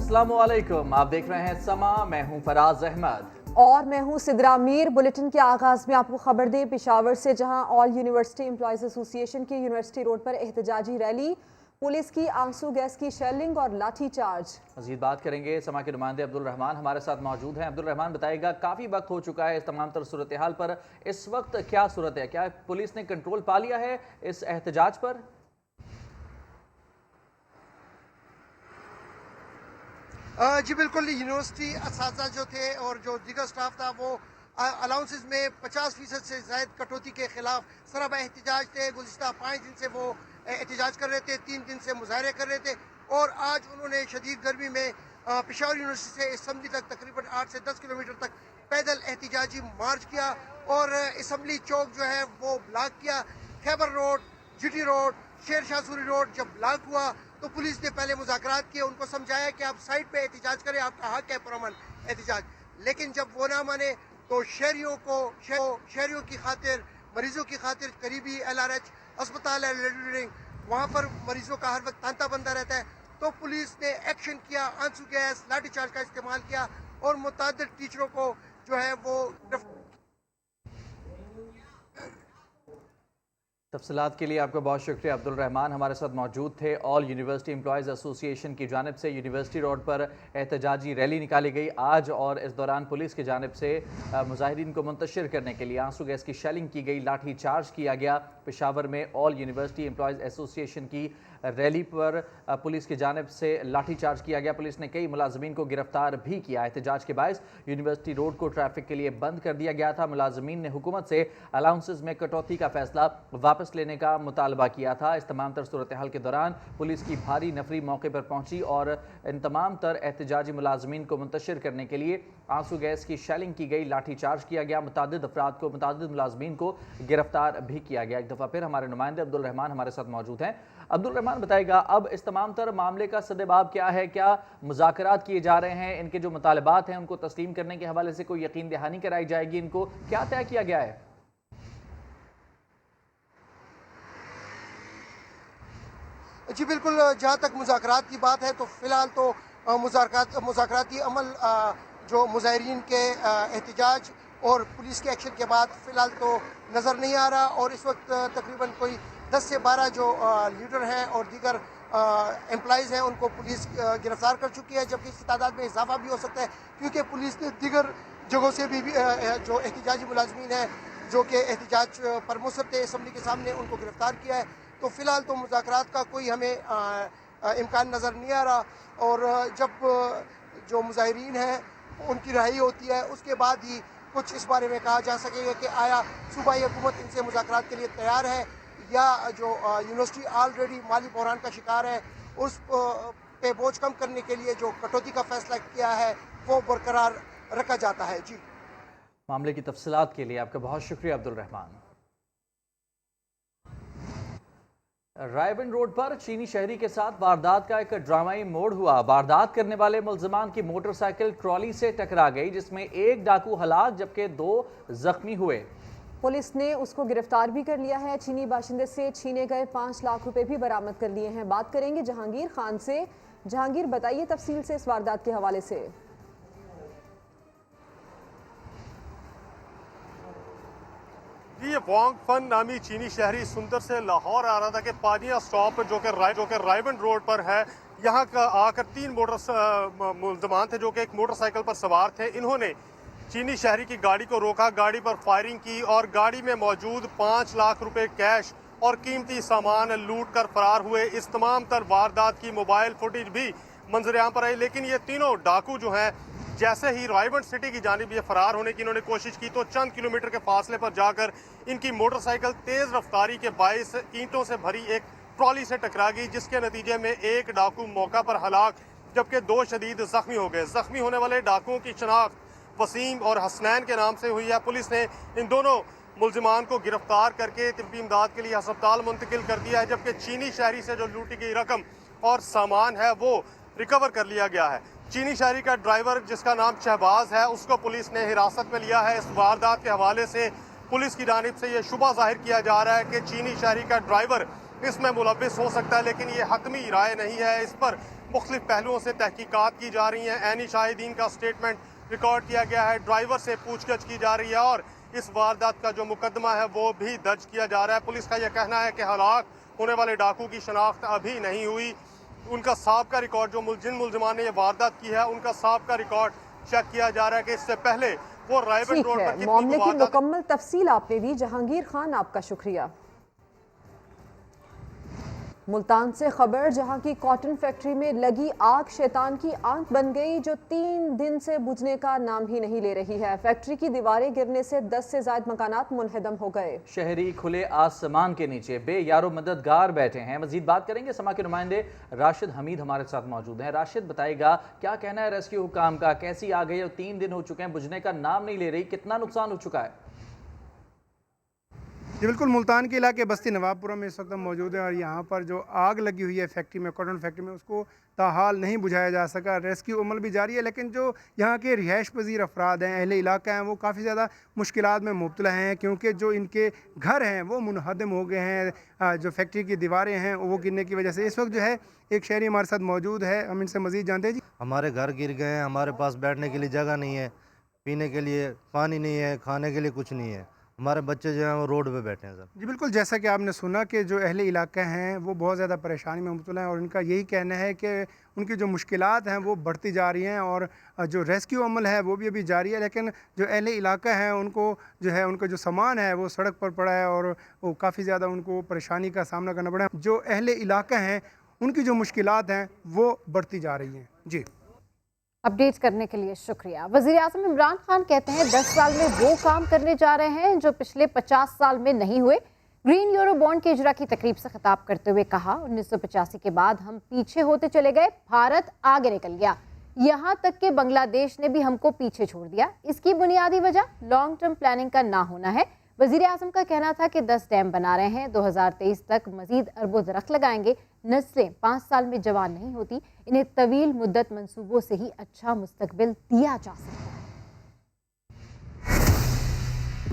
अस्सलाम वालेकुम, आप देख रहे हैं समा। मैं हूं फराज अहमद और मैं हूं सिद्रा मीर। बुलेटिन के आगाज में आपको खबर दें पेशावर से, जहां ऑल यूनिवर्सिटी एम्प्लॉयज एसोसिएशन की यूनिवर्सिटी रोड पर एहतजाजी रैली, पुलिस की आंसू गैस की शेलिंग और लाठी चार्ज। मजीद बात करेंगे। समा के नुमाइंदे अब्दुल रहमान हमारे साथ मौजूद हैं। अब्दुल रहमान बताएगा, काफ़ी वक्त हो चुका है इस तमाम तर सूरत हाल पर, इस वक्त क्या सूरत है, क्या पुलिस ने कंट्रोल पा लिया है इस एहतजाज पर? जी बिल्कुल, यूनिवर्सिटी असातिज़ा जो थे और जो दीगर स्टाफ था वो अलाउंसेस में 50% से ज़ायद कटौती के खिलाफ सरबा एहतजाज थे। गुज़िश्ता 5 दिन से वो एहतजाज कर रहे थे, 3 दिन से मुजाहरे कर रहे थे और आज उन्होंने शदीद गर्मी में पेशावर यूनिवर्सिटी से असम्बली तक तकरीबन 8 से 10 किलोमीटर तक पैदल एहतजाजी मार्च किया और असम्बली चौक जो है वो ब्लॉक किया। Khyber road, GT road, Sher Shah Suri road जब ब्लॉक हुआ तो पुलिस ने पहले मुज़ाकरात किए, उनको समझाया कि आप साइड पे एहतजाज करें, आपका हक है पुरअमन एहतजाज। लेकिन जब वो ना माने तो शहरियों की खातिर, मरीजों की खातिर करीबी LRH अस्पताल है, वहाँ पर मरीजों का हर वक्त तांता बंदा रहता है, तो पुलिस ने एक्शन किया, आंसू गैस, लाठी चार्ज का इस्तेमाल किया और मुतअद्दिद टीचरों को जो है वो तफसीलात के लिए आपका बहुत शुक्रिया। अब्दुल रहमान हमारे साथ मौजूद थे। ऑल यूनिवर्सिटी एम्प्लॉयज़ एसोसिएशन की जानिब से यूनिवर्सिटी रोड पर एहतजाजी रैली निकाली गई आज, और इस दौरान पुलिस की जानिब से मुजाहिरीन को मुंतशिर करने के लिए आंसू गैस की शेलिंग की गई, लाठी चार्ज किया गया। पेशावर में ऑल यूनिवर्सिटी एम्प्लॉयज़ एसोसिएशन की रैली पर पुलिस की जानिब से लाठी चार्ज किया गया। पुलिस ने कई मुलाजमीन को गिरफ्तार भी किया। एहतजाज के बायस यूनिवर्सिटी रोड को ट्रैफिक के लिए बंद कर दिया गया था। मुलाजमीन ने हुकूमत से अलाउंसेस में कटौती का फैसला वापस लेने का मुतालबा किया था। इस तमाम तर सूरत हाल के दौरान पुलिस की भारी नफरी मौके पर पहुंची और इन तमाम तर एहतजाजी मुलाजमीन को मुंतशिर करने के लिए आंसू गैस की शेलिंग की गई, लाठी चार्ज किया गया। मुतादिद अफराद को, मुतादिद मुलाजमीन को गिरफ्तार भी किया गया। एक दफ़ा फिर हमारे नुमाइंदे अब्दुल रहमान हमारे साथ मौजूद हैं। अब्दुल रहमान बताएगा, अब इस तमाम तर मामले का सद्देबाब क्या है, क्या मुज़ाकरात किए जा रहे हैं, इनके जो मुतालबात हैं उनको तस्लीम करने के हवाले से कोई यकीन दहानी कराई जाएगी, इनको क्या तय किया गया है? जी बिल्कुल, जहाँ तक मुज़ाकरात की बात है तो फ़िलहाल तो मुज़ाकराती अमल जो मुज़ाहिरीन के एहतजाज और पुलिस के एक्शन के बाद फ़िलहाल तो नज़र नहीं आ रहा और इस वक्त तकरीबन कोई 10 से 12 जो लीडर हैं और दीगर एम्प्लॉइज़ हैं उनको पुलिस गिरफ्तार कर चुकी है, जबकि इसकी तादाद में इजाफा भी हो सकता है क्योंकि पुलिस ने दीगर जगहों से भी जो एहतजाजी मुलाजमीन हैं जो कि एहतजाज पर मुसर थे असम्बली के सामने, उनको गिरफ्तार किया है। तो फ़िलहाल तो मुज़ाकरात का कोई हमें इम्कान नज़र नहीं आ रहा और जब जो मुज़ाहिरीन हैं उनकी रिहाई होती है उसके बाद ही कुछ इस बारे में कहा जा सकेगा कि आया सूबाई हुकूमत इनसे मुज़ाकरात के लिए तैयार है या जो यूनिवर्सिटी ऑलरेडी माली बहरान का शिकार है उस पे बोझ कम करने के लिए जो कटौती का फैसला किया है वो बरकरार रखा जाता है। जी, मामले की तफसीलात के लिए आपका बहुत शुक्रिया अब्दुल रहमान। रायबंद रोड पर चीनी शहरी के साथ वारदात का एक ड्रामाई मोड़ हुआ। वारदात करने वाले मुल्जिमान की मोटरसाइकिल ट्रॉली से टकरा गई, जिसमें एक डाकू हलाक जबकि 2 जख्मी हुए। पुलिस ने उसको गिरफ्तार भी कर लिया है। चीनी बाशिंदे से छीने गए 5 लाख रुपए भी बरामद कर लिए हैं। बात करेंगे जहांगीर खान से। जहांगीर, बताइए तफसील से इस वारदात के हवाले से। ये वांग फन नामी चीनी शहरी सुंदर से लाहौर आ रहा था कि पानिया स्टॉप जो कि रायबंद रोड पर है, यहाँ का आकर 3 मुल्ज़मान थे जो कि एक मोटरसाइकिल पर सवार थे। इन्होंने चीनी शहरी की गाड़ी को रोका, गाड़ी पर फायरिंग की और गाड़ी में मौजूद 5 लाख रुपए कैश और कीमती सामान लूट कर फरार हुए। इस तमाम तर वारदात की मोबाइल फुटेज भी मंजर आम पर आई, लेकिन ये तीनों डाकू जो हैं जैसे ही रायबंद सिटी की जानिब ये फरार होने की इन्होंने कोशिश की तो चंद किलोमीटर के फासले पर जाकर इनकी मोटरसाइकिल तेज़ रफ्तारी के बायस ईंटों से भरी एक ट्रॉली से टकरा गई, जिसके नतीजे में एक डाकू मौका पर हलाक जबकि 2 शदीद जख्मी हो गए। जख्मी होने वाले डाकुओं की शनाख्त वसीम और हसनैन के नाम से हुई है। पुलिस ने इन दोनों मुल्जिमान को गिरफ्तार करके तिब्बी इमदाद के लिए अस्पताल मुंतकिल कर दिया है, जबकि चीनी शहरी से जो लूटी गई रकम और सामान है वो रिकवर कर लिया गया है। चीनी शहरी का ड्राइवर जिसका नाम शहबाज है उसको पुलिस ने हिरासत में लिया है। इस वारदात के हवाले से पुलिस की जानिब से ये शुबा जाहिर किया जा रहा है कि चीनी शहरी का ड्राइवर اس میں ملوث ہو سکتا ہے، لیکن یہ حتمی رائے نہیں ہے۔ اس پر مختلف پہلوؤں سے تحقیقات کی جا رہی ہیں، عینی شاہدین کا سٹیٹمنٹ ریکارڈ کیا گیا ہے، ڈرائیور سے پوچھ گچھ کی جا رہی ہے اور اس واردات کا جو مقدمہ ہے وہ بھی درج کیا جا رہا ہے۔ پولیس کا یہ کہنا ہے کہ ہلاک ہونے والے ڈاکو کی شناخت ابھی نہیں ہوئی، ان کا سابقہ ریکارڈ جو جن ملزمان نے یہ واردات کی ہے ان کا سابقہ ریکارڈ چیک کیا جا رہا ہے کہ اس سے پہلے وہ رائبن ٹھیک روڈ ہے، پر کتنی معاملے کی واردات۔ مکمل تفصیل آپ نے دی۔ جہانگیر خان، آپ کا شکریہ۔ ملتان سے خبر، جہاں کی کاٹن فیکٹری میں لگی آگ شیطان کی آنکھ بن گئی، جو 3 دن سے بجھنے کا نام ہی نہیں لے رہی ہے۔ فیکٹری کی دیواریں گرنے سے 10 سے زائد مکانات منہدم ہو گئے۔ شہری کھلے آسمان کے نیچے بے یارو مددگار بیٹھے ہیں۔ مزید بات کریں گے، سما کے نمائندے راشد حمید ہمارے ساتھ موجود ہیں۔ راشد، بتائے گا کیا کہنا ہے ریسکیو حکام کا، کیسی آگ ہے؟ 3 دن ہو چکے ہیں، بجھنے کا نام نہیں لے رہی، کتنا نقصان ہو چکا ہے؟ جی بالکل، ملتان کے علاقے بستی نواب پورہ میں اس وقت موجود ہے اور یہاں پر جو آگ لگی ہوئی ہے فیکٹری میں، کاٹن فیکٹری میں، اس کو تاحال نہیں بجھایا جا سکا۔ ریسکیو عمل بھی جاری ہے، لیکن جو یہاں کے رہائش پذیر افراد ہیں، اہل علاقہ ہیں، وہ کافی زیادہ مشکلات میں مبتلا ہیں، کیونکہ جو ان کے گھر ہیں وہ منہدم ہو گئے ہیں، جو فیکٹری کی دیواریں ہیں وہ گرنے کی وجہ سے۔ اس وقت جو ہے ایک شہری ہمارے ساتھ موجود ہے، ہم ان سے مزید جانتے ہیں۔ جی، ہمارے گھر گر گئے ہیں، ہمارے پاس بیٹھنے کے لیے جگہ نہیں ہے، پینے کے لیے پانی نہیں ہے، کھانے کے لیے کچھ نہیں ہے، ہمارے بچے جو ہیں وہ روڈ پہ بیٹھے ہیں سر۔ جی بالکل، جیسا کہ آپ نے سنا کہ جو اہل علاقہ ہیں وہ بہت زیادہ پریشانی میں مبتلا ہیں اور ان کا یہی کہنا ہے کہ ان کی جو مشکلات ہیں وہ بڑھتی جا رہی ہیں اور جو ریسکیو عمل ہے وہ بھی ابھی جاری ہے، لیکن جو اہل علاقہ ہیں ان کو جو ہے ان کا جو سامان ہے وہ سڑک پر پڑا ہے اور وہ کافی زیادہ ان کو پریشانی کا سامنا کرنا پڑا ہے۔ جو اہل علاقہ ہیں ان کی جو مشکلات ہیں وہ بڑھتی جا رہی ہیں۔ جی، اپڈیٹ کرنے کے لیے شکریہ۔ وزیر اعظم عمران خان کہتے ہیں 10 سال میں وہ کام کرنے جا رہے ہیں جو پچھلے 50 سال میں نہیں ہوئے۔ گرین یورو بانڈ کے اجرا کی تقریب سے خطاب کرتے ہوئے کہا، 1985 کے بعد ہم پیچھے ہوتے چلے گئے، بھارت آگے نکل گیا، یہاں تک کہ بنگلہ دیش نے بھی ہم کو پیچھے چھوڑ دیا۔ اس کی بنیادی وجہ لانگ ٹرم پلاننگ کا نہ ہونا ہے۔ وزیر اعظم کا کہنا تھا کہ 10 ڈیم بنا رہے ہیں، 2023 تک مزید اربوں درخت لگائیں گے۔ نسلیں 5 سال میں جوان نہیں ہوتی، انہیں طویل مدت منصوبوں سے ہی اچھا مستقبل دیا جا سکتا ہے۔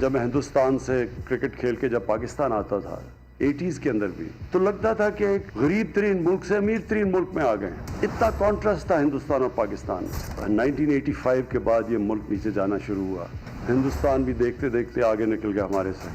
جب میں ہندوستان سے کرکٹ کھیل کے جب پاکستان آتا تھا 80s کے اندر بھی، تو لگتا تھا کہ ایک غریب ترین ملک سے امیر ترین ملک میں آ گئے ہیں، اتنا کانٹراسٹ تھا ہندوستان اور پاکستان۔ 1985 کے بعد یہ ملک نیچے جانا شروع ہوا، ہندوستان بھی دیکھتے دیکھتے آگے نکل گیا ہمارے سے۔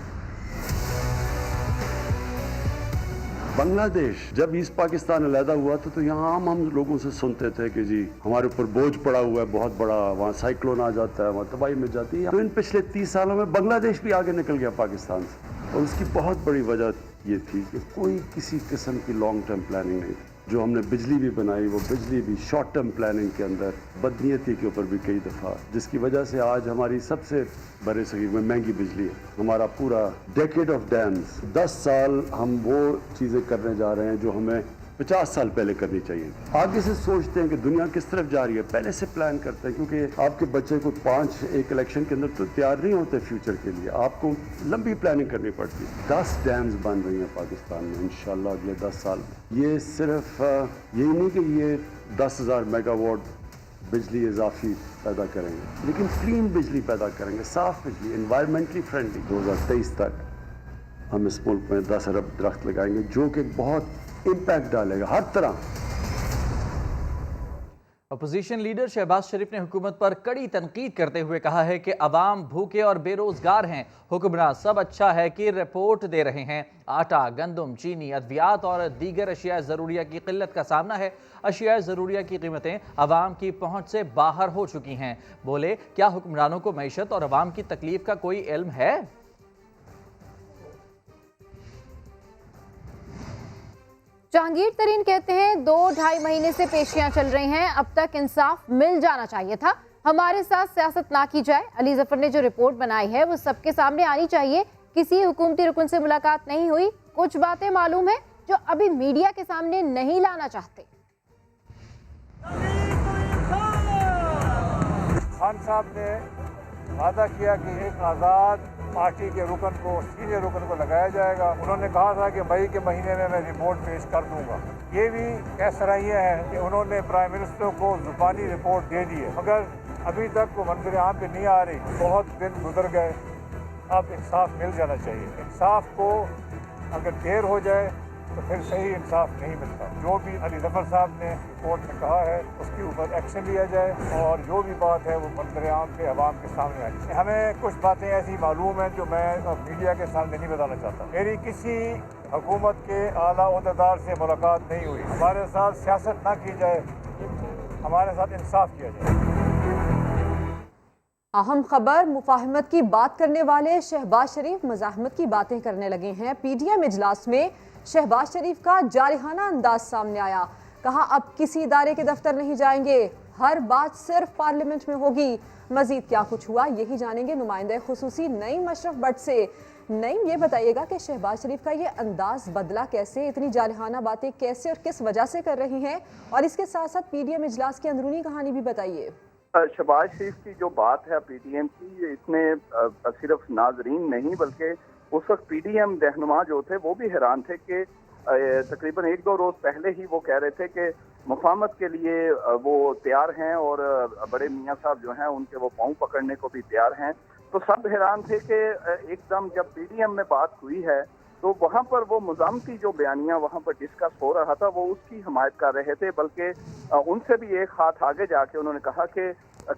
بنگلہ دیش جب ایسٹ پاکستان علیحدہ ہوا تھا تو یہاں ہم لوگوں سے سنتے تھے کہ جی ہمارے اوپر بوجھ پڑا ہوا ہے بہت بڑا، وہاں سائیکلون آ جاتا ہے، وہاں تباہی مچ جاتی ہے۔ تو ان پچھلے 30 سالوں میں بنگلہ دیش بھی آگے نکل گیا پاکستان سے، اور اس کی بہت بڑی وجہ یہ تھی کہ کوئی کسی قسم کی لانگ ٹرم پلاننگ نہیں تھی۔ جو ہم نے بجلی بھی بنائی، وہ بجلی بھی شارٹ ٹرم پلاننگ کے اندر بدنیتی کے اوپر بھی کئی دفعہ، جس کی وجہ سے آج ہماری سب سے برے صغیر میں مہنگی بجلی ہے۔ ہمارا پورا ڈیکیڈ آف ڈیمز، 10 سال ہم وہ چیزیں کرنے جا رہے ہیں جو ہمیں 50 سال پہلے کرنی چاہیے۔ آگے سے سوچتے ہیں کہ دنیا کس طرف جا رہی ہے، پہلے سے پلان کرتے ہیں، کیونکہ آپ کے بچے کو 5 ایک الیکشن کے اندر تو تیار نہیں ہوتے فیوچر کے لیے، آپ کو لمبی پلاننگ کرنی پڑتی ہے۔ 10 ڈیمز بن رہی ہیں پاکستان میں انشاءاللہ اگلے 10 سال میں۔ یہ صرف یہی نہیں کہ یہ 10,000 میگا واٹ بجلی اضافی پیدا کریں گے، لیکن کلین بجلی پیدا کریں گے، صاف بجلی، انوائرمنٹلی فرینڈلی۔ 2023 تک ہم اس ملک میں 10 ارب درخت لگائیں گے، جو کہ بہت امپیکٹ ڈالے گا ہر طرح۔ اپوزیشن لیڈر شہباز شریف نے حکومت پر کڑی تنقید کرتے ہوئے کہا ہے کہ عوام بھوکے اور بے روزگار ہیں، حکمراں سب اچھا ہے کہ رپورٹ دے رہے ہیں، آٹا، گندم، چینی، ادویات اور دیگر اشیاء ضروریہ کی قلت کا سامنا ہے، اشیاء ضروریہ کی قیمتیں عوام کی پہنچ سے باہر ہو چکی ہیں۔ بولے، کیا حکمرانوں کو معیشت اور عوام کی تکلیف کا کوئی علم ہے؟ جہانگیر ترین کہتے ہیں 2-2.5 مہینے سے پیشیاں چل رہی ہیں، اب تک انصاف مل جانا چاہیے تھا، ہمارے ساتھ سیاست نہ کی جائے۔ علی ظفر نے جو رپورٹ بنائی ہے وہ سب کے سامنے آنی چاہیے، کسی حکومتی رکن سے ملاقات نہیں ہوئی، کچھ باتیں معلوم ہیں جو ابھی میڈیا کے سامنے نہیں لانا چاہتے۔ خان صاحب نے وعدہ کیا کہ ایک آزاد پارٹی کے رکن کو، سینئر رکن کو لگایا جائے گا، انہوں نے کہا تھا کہ مئی کے مہینے میں رپورٹ پیش کر دوں گا۔ یہ بھی کہہ سرائیاں ہیں کہ انہوں نے پرائم منسٹر کو زبانی رپورٹ دے دی ہے، مگر ابھی تک وہ منظر عام پہ نہیں آ رہی۔ بہت دن گزر گئے، اب انصاف مل جانا چاہیے۔ انصاف کو اگر دیر ہو جائے तो फिर सही इंसाफ नहीं मिलता। जो भी अली ज़फ़र साहब ने कोर्ट में कहा है उसके ऊपर एक्शन लिया जाए और जो भी बात है वो मंजर-ए-आम पे अवाम के सामने आनी चाहिए। हमें कुछ बातें ऐसी मालूम हैं जो मैं मीडिया के सामने नहीं बताना चाहता। मेरी किसी हुकूमत के आला ओहदेदार से मुलाकात नहीं हुई। हमारे साथ सियासत ना की जाए, हमारे साथ इंसाफ किया जाए। अहम खबर, मुफाहमत की बात करने वाले शहबाज शरीफ मज़ाहमत की बातें करने लगे हैं। पीडीएम इजलास में शहबाज शरीफ का जारिहाना अंदाज सामने आया। कहा अब किसी इदारे के दफ्तर नहीं जाएंगे, हर बात सिर्फ पार्लियामेंट में होगी। मजीद क्या कुछ हुआ यही जानेंगे नुमाइंदे खुसूसी नईम अशरफ भट्ट से। नईम, ये बताइएगा कि शहबाज शरीफ का ये अंदाज बदला कैसे, इतनी जारिहाना बातें कैसे और किस वजह से कर रही हैं, और इसके साथ साथ पीडीएम इजलास की अंदरूनी कहानी भी बताइए। शहबाज शरीफ की जो बात है पीडीएम की, इसमें सिर्फ नाजरीन नहीं बल्कि उस वक्त पीडीएम रहनुमा जो थे वो भी हैरान थे कि तकरीबन 1-2 रोज पहले ही वो कह रहे थे कि मुफाहमत के लिए वो तैयार हैं और बड़े मियाँ साहब जो हैं उनके वो पाँव पकड़ने को भी तैयार हैं। तो सब हैरान थे कि एकदम जब पीडीएम में बात हुई है तो वहाँ पर वो मुज़ामती जो बयानियाँ वहाँ पर डिस्कस हो रहा था वो उसकी हमायत कर रहे थे, बल्कि उनसे भी एक हाथ आगे जाके उन्होंने कहा कि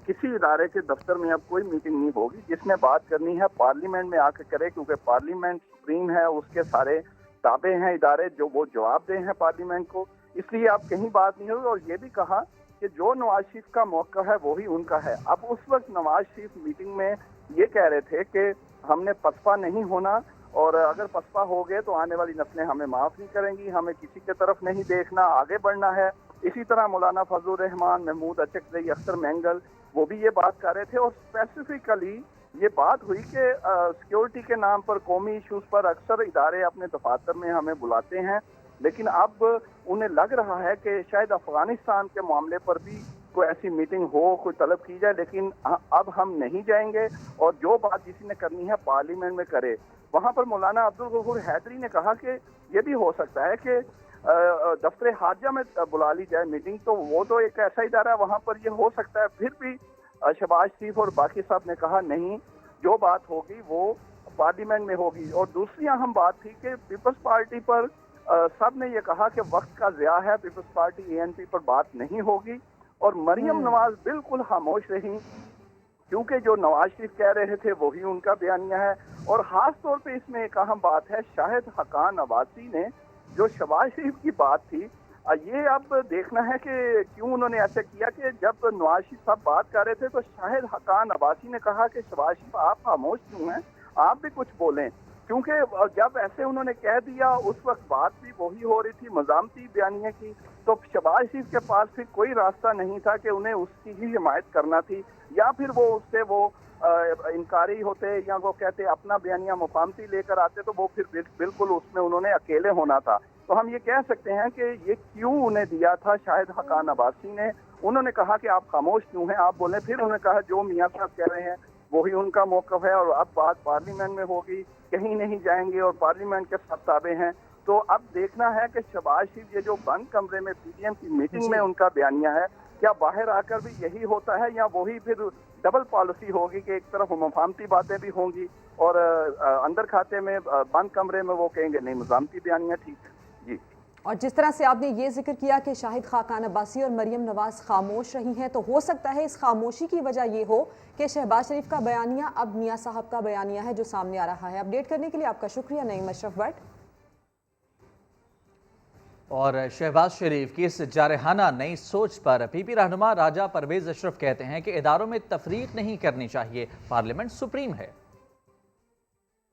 किसी इदारे के दफ्तर में अब कोई मीटिंग नहीं होगी, जिसने बात करनी है पार्लियामेंट में आके करे, क्योंकि पार्लियामेंट सुप्रीम है, उसके सारे ताबे हैं इदारे जो वो जवाब दे हैं पार्लियामेंट को, इसलिए अब कहीं बात नहीं होगी। और ये भी कहा कि जो नवाज शरीफ का मौका है वही उनका है। अब उस वक्त नवाज शरीफ मीटिंग में ये कह रहे थे कि हमने पसपा नहीं होना, और अगर पसपा हो गए तो आने वाली नस्लें हमें माफ़ नहीं करेंगी, हमें किसी के तरफ नहीं देखना, आगे बढ़ना है। इसी तरह मौलाना फजलुर रहमान, महमूद अचकज़ई, अख्तर मैंगल वो भी ये बात कर रहे थे। और स्पेसिफिकली ये बात हुई कि सिक्योरिटी के नाम पर कौमी इशूज़ पर अक्सर इदारे अपने दफातर में हमें बुलाते हैं, लेकिन अब उन्हें लग रहा है कि शायद अफगानिस्तान के मामले पर भी कोई ऐसी मीटिंग हो, कोई तलब की जाए, लेकिन अब हम नहीं जाएंगे और जो बात किसी ने करनी है पार्लियामेंट में करे। वहाँ पर मौलाना अब्दुल गफूर हैदरी ने कहा कि ये भी हो सकता है कि दफ्तर हाजा में बुला ली जाए मीटिंग, तो वो तो एक ऐसा इदारा है वहाँ पर ये हो सकता है। फिर भी शहबाज शरीफ और बाकी साहब ने कहा नहीं, जो बात होगी वो पार्लियामेंट में होगी। और दूसरी अहम बात थी कि पीपल्स पार्टी पर सब ने ये कहा कि वक्त का ज़िया है, पीपल्स पार्टी एएनपी पर बात नहीं होगी। और मरियम नवाज बिल्कुल खामोश रही, क्योंकि जो नवाज शरीफ कह रहे थे वही उनका बयानिया है। और ख़ास तौर पे इसमें एक अहम बात है, शाहिद हकान अब्बासी ने जो शहबाज शरीफ की बात थी, ये अब देखना है कि क्यों उन्होंने ऐसा किया कि जब नवाज शरीफ साहब बात कर रहे थे तो शाहिद हकान अब्बासी ने कहा कि शहबाज शरीफ आप खामोश क्यों हैं, आप भी कुछ बोलें, क्योंकि जब ऐसे उन्होंने कह दिया उस वक्त बात भी वही हो रही थी मज़ामती बयानिया की, तो शहबाज शरीफ के पास फिर कोई रास्ता नहीं था कि उन्हें उसकी ही हिमायत करना थी, या फिर वो उससे वो इनकारी होते या वो कहते अपना बयानिया मुफाहमती लेकर आते, तो वो फिर बिल्कुल उसमें उन्होंने अकेले होना था। तो हम ये कह सकते हैं कि ये क्यों उन्हें दिया था शाहिद हकान अब्बासी ने, उन्होंने कहा कि आप खामोश क्यों हैं, आप बोलें। फिर उन्होंने कहा जो मियाँ साहब कह रहे हैं वही उनका मौक़िफ़ है और अब बात पार्लियामेंट में होगी, कहीं नहीं जाएंगे और पार्लियामेंट के सब ताबे हैं। तो अब देखना है कि शहबाज शरीफ ये जो बंद कमरे में पीडीएम की मीटिंग में उनका बयानिया है, क्या बाहर आकर भी यही होता है या वही फिर डबल पॉलिसी होगी कि एक तरफ मुफाहमती बातें भी होंगी और अंदर खाते में बंद कमरे में वो कहेंगे नहीं मुफाहमती बयानिया ठीक है जी। और जिस तरह से आपने ये जिक्र किया कि शाहिद खाकान अब्बासी और मरियम नवाज खामोश रही हैं, तो हो सकता है इस खामोशी की वजह ये हो कि शहबाज शरीफ का बयानिया अब मियाँ साहब का बयानिया है जो सामने आ रहा है। अपडेट करने के लिए आपका शुक्रिया नईम अशरफ भट्ट। और शहबाज शरीफ की इस जारहाना नई सोच पर पीपी रहनुमा राजा परवेज अशरफ कहते हैं कि इदारों में तफरीक नहीं करनी चाहिए, पार्लियामेंट सुप्रीम है।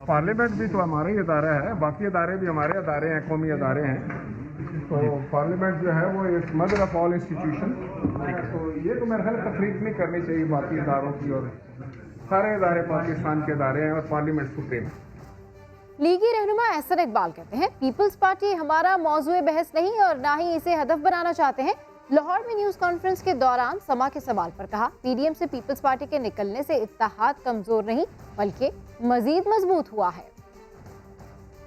पार्लियामेंट भी तो हमारा ही इदारा है, बाकी इदारे भी हमारे इदारे हैं, कौमी इदारे हैं। तो पार्लियामेंट जो है वो एक मदर ऑफ ऑल इंस्टीट्यूशन, तो ये तो मेरे ख्याल तफरीक नहीं करनी चाहिए बाकी इदारों की, और सारे इदारे पाकिस्तान के इदारे हैं और पार्लियामेंट सुप्रीम है। लीगी रहनुमा एहसन इकबाल कहते हैं पीपल्स पार्टी हमारा मौजूए बहस नहीं और ना ही इसे हदफ बनाना चाहते हैं। लाहौर में न्यूज़ कॉन्फ्रेंस के दौरान समा के सवाल पर कहा पीडीएम से पीपल्स पार्टी के निकलने से इत्तेहाद कमजोर नहीं बल्कि मजीद मजबूत हुआ है।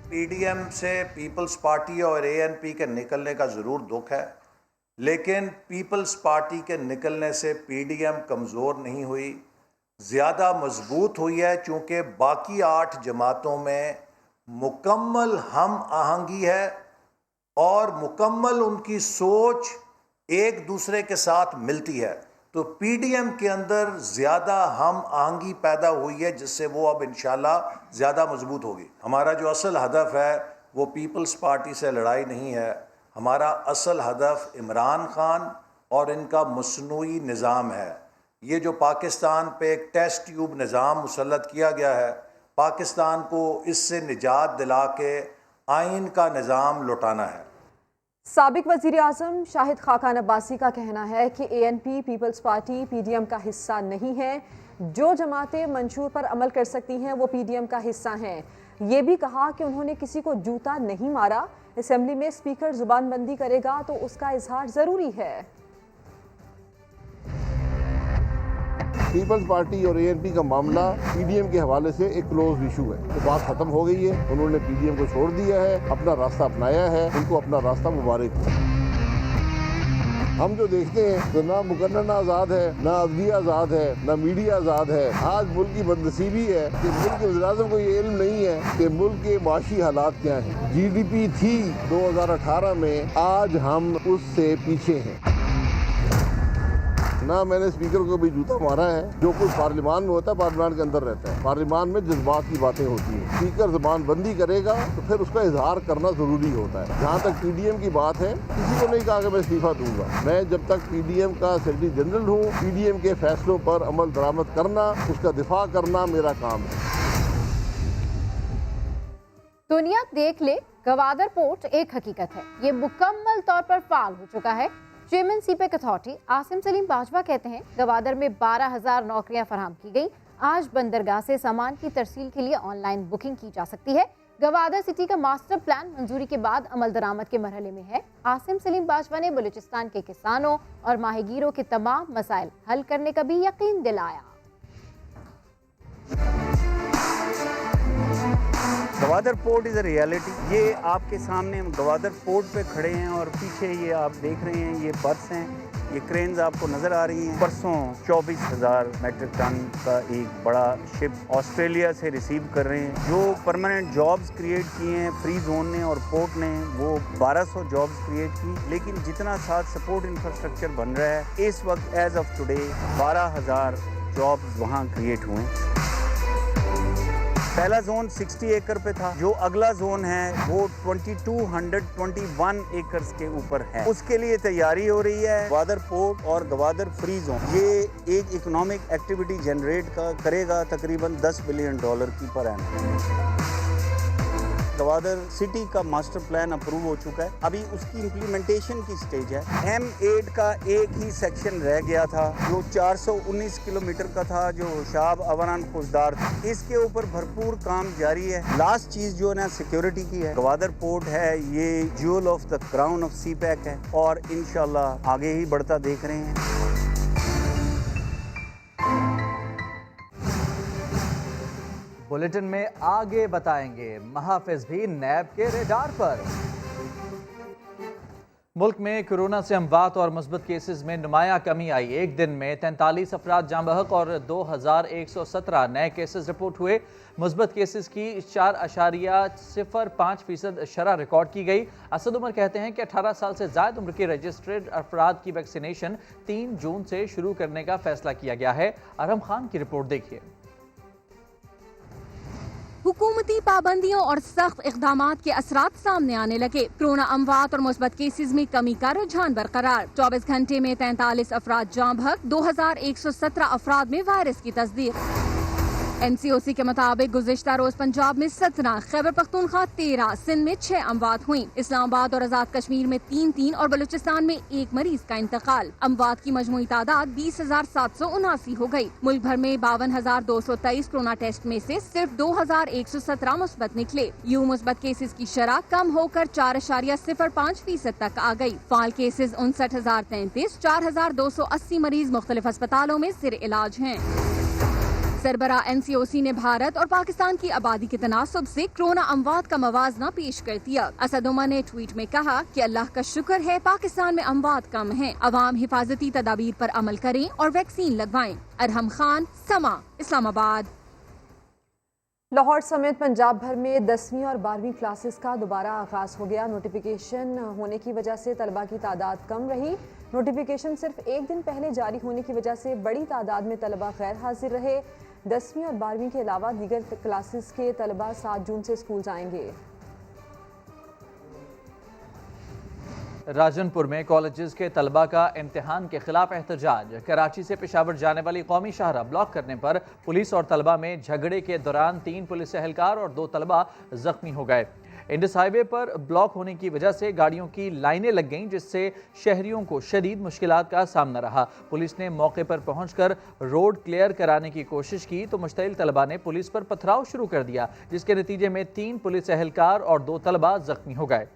पीडीएम से पीपल्स पार्टी और एएनपी के निकलने का ज़रूर दुख है, लेकिन पीपल्स पार्टी के निकलने से पीडीएम कमज़ोर नहीं हुई, ज़्यादा मजबूत हुई है, चूँकि बाकी 8 जमातों में मुकम्मल हम आहंगी है اور مکمل ان کی سوچ ایک دوسرے کے ساتھ ملتی ہے، تو پی ڈی ایم کے اندر زیادہ ہم آہنگی پیدا ہوئی ہے، جس سے وہ اب انشاءاللہ زیادہ مضبوط ہوگی۔ ہمارا جو اصل ہدف ہے وہ پیپلز پارٹی سے لڑائی نہیں ہے، ہمارا اصل ہدف عمران خان اور ان کا مصنوعی نظام ہے۔ یہ جو پاکستان پہ ایک ٹیسٹ ٹیوب نظام مسلط کیا گیا ہے، پاکستان کو اس سے نجات دلا کے آئین کا نظام لوٹانا ہے۔ سابق وزیر اعظم شاہد خاقان عباسی کا کہنا ہے کہ A N P Peoples Party P D M کا حصہ نہیں ہے، جو جماعتیں منشور پر عمل کر سکتی ہیں وہ پی ڈی ایم کا حصہ ہیں۔ یہ بھی کہا کہ انہوں نے کسی کو جوتا نہیں مارا، اسمبلی میں اسپیکر زبان بندی کرے گا تو اس کا اظہار ضروری ہے۔ پیپلز پارٹی اور اے این پی کا معاملہ پی ڈی ایم کے حوالے سے ایک کلوز ایشو ہے، تو بات ختم ہو گئی ہے، انہوں نے پی ڈی ایم کو چھوڑ دیا ہے، اپنا راستہ اپنایا ہے، ان کو اپنا راستہ مبارک ہو۔ ہم جو دیکھتے ہیں تو نہ مقننہ آزاد ہے، نہ عدلیہ آزاد ہے، نہ میڈیا آزاد ہے۔ آج ملک کی بدنصیبی ہے کہ ملک کے وزیر اعظم کو یہ علم نہیں ہے کہ ملک کے معاشی حالات کیا ہیں۔ جی ڈی پی تھی 2018 میں، آج ہم اس سے پیچھے ہیں۔ نہ میں نے اسپیکر کو بھی جوتا مارا ہے، جو کچھ پارلیمان میں ہوتا ہے پارلیمان کے اندر رہتا ہے، پارلیمان میں جذبات کی باتیں ہوتی ہیں، اسپیکر زبان بندی کرے گا تو پھر اس کا اظہار کرنا ضروری ہوتا ہے۔ جہاں تک پی ڈی ایم کی بات ہے، کسی کو نہیں کہا کہ میں استعفیٰ دوں گا، میں جب تک پی ڈی ایم کا سیکرٹری جنرل ہوں، پی ڈی ایم کے فیصلوں پر عمل درآمد کرنا، اس کا دفاع کرنا میرا کام ہے۔ دنیا دیکھ لے، گوادر پورٹ ایک حقیقت ہے، یہ مکمل طور پر فعال ہو چکا ہے۔ Chairman CPEC authority Asim Saleem Bajwa کہتے ہیں گوادر میں 12,000 نوکریاں فراہم کی گئیں۔ آج بندرگاہ سے سامان کی ترسیل کے لیے آن لائن بکنگ کی جا سکتی ہے۔ گوادر سٹی کا ماسٹر پلان منظوری کے بعد عمل درآمد کے مرحلے میں ہے۔ عاصم سلیم باجوہ نے بلوچستان کے کسانوں اور ماہی گیروں کے تمام مسائل حل کرنے کا بھی یقین دلایا۔ Gwadar port is a reality. یہ آپ کے سامنے ہم گوادر پورٹ پہ کھڑے ہیں اور پیچھے یہ آپ دیکھ رہے ہیں، یہ برس ہیں، یہ کرینز آپ کو نظر آ رہی ہیں۔ پرسوں 24,000 میٹرک ٹن کا ایک بڑا شپ آسٹریلیا سے ریسیو کر رہے ہیں۔ جو پرماننٹ جابز کریٹ کیے ہیں فری زون نے اور پورٹ نے، وہ 1200 جابز کریٹ کی، لیکن جتنا ساتھ سپورٹ انفراسٹرکچر بن رہا ہے اس وقت ایز آف ٹوڈے 12,000 جابز وہاں کریٹ ہوئے ہیں۔ پہلا زون 60 ایکڑ پہ تھا، جو اگلا زون ہے وہ 2221 ایکڑز کے اوپر ہے، اس کے لیے تیاری ہو رہی ہے۔ گوادر پورٹ اور گوادر فری زون یہ ایک اکنامک ایکٹیویٹی جنریٹ کرے گا تقریباً $10 بلین کی پر اینم۔ گوادر سٹی کا ماسٹر پلان اپروو ہو چکا ہے، ابھی اس کی امپلیمنٹیشن کی سٹیج ہے۔ M8 کا ایک ہی سیکشن رہ گیا تھا جو 419 کلومیٹر کا تھا، جو شاب اوران خوزدار تھا، اس کے اوپر بھرپور کام جاری ہے۔ لاسٹ چیز جو ہے نا سیکیورٹی کی ہے۔ گوادر پورٹ ہے یہ jewel of the crown of CPEC ہے اور انشاءاللہ آگے ہی بڑھتا دیکھ رہے ہیں۔ بلیٹن میں آگے بتائیں گے، محافظ بھی نیب کے ریڈار پر۔ ملک میں کورونا سے اموات اور مثبت کیسز میں نمایاں کمی آئی۔ ایک دن میں 43 افراد جاں بحق اور 2117 نئے کیسز رپورٹ ہوئے۔ مثبت کیسز کی 4.05% شرح ریکارڈ کی گئی۔ اسد عمر کہتے ہیں کہ 18 سال سے زائد عمر کے رجسٹرڈ افراد کی ویکسینیشن 3 جون سے شروع کرنے کا فیصلہ کیا گیا ہے۔ ارحم خان کی رپورٹ دیکھیے۔ حکومتی پابندیوں اور سخت اقدامات کے اثرات سامنے آنے لگے۔ کورونا اموات اور مثبت کیسز میں کمی کا رجحان برقرار۔ 24 گھنٹے میں 43 افراد جاں بحق، 2117 افراد میں وائرس کی تصدیق۔ NCOC کے مطابق گزشتہ روز پنجاب میں 17، خیبر پختونخوا 13، سندھ میں 6 اموات ہوئیں۔ اسلام آباد اور آزاد کشمیر میں 3 اور بلوچستان میں 1 مریض کا انتقال۔ اموات کی مجموعی تعداد 20,779 ہو گئی۔ ملک بھر میں 52,223 کورونا ٹیسٹ میں سے صرف 2,117 مثبت نکلے۔ یوں مثبت کیسز کی شرح کم ہو کر 4.05% تک آ گئی۔ فعال کیسز 59,033، 4,280 مریض مختلف اسپتالوں میں زیر علاج ہیں۔ سربراہ NCOC نے بھارت اور پاکستان کی آبادی کے تناسب سے کورونا اموات کا موازنہ پیش کر دیا۔ اسد عمر نے ٹویٹ میں کہا کہ اللہ کا شکر ہے پاکستان میں اموات کم ہیں۔ عوام حفاظتی تدابیر پر عمل کریں اور ویکسین لگوائیں۔ ارحم خان، سما، اسلام آباد۔ लाहौर समेत पंजाब भर में 10वीं और 12वीं क्लासेस का दोबारा आगाज़ हो गया। नोटिफिकेशन होने की वजह से तलबा की तादाद कम रही। नोटिफिकेशन सिर्फ एक दिन पहले जारी होने की वजह से बड़ी तादाद में तलबा गैर हाजिर रहे। 10वीं और 12वीं के अलावा दीगर क्लासेस के तलबा 7 जून से स्कूल जाएंगे। राजनपुर में कॉलेजेस के तलबा का इम्तिहान के खिलाफ एहतजाज। कराची से पेशावर जाने वाली कौमी शाहराह ब्लॉक करने पर पुलिस और तलबा में झगड़े के दौरान 3 पुलिस एहलकार और 2 तलबा जख्मी हो गए। इंडस हाईवे पर ब्लॉक होने की वजह से गाड़ियों की लाइनें लग गईं, जिससे शहरियों को शदीद मुश्किलात का सामना रहा। पुलिस ने मौके पर पहुंचकर रोड क्लियर कराने की कोशिश की तो मुश्तिल तलबा ने पुलिस पर पथराव शुरू कर दिया, जिसके नतीजे में 3 पुलिस एहलकार और 2 तलबा जख्मी हो गए।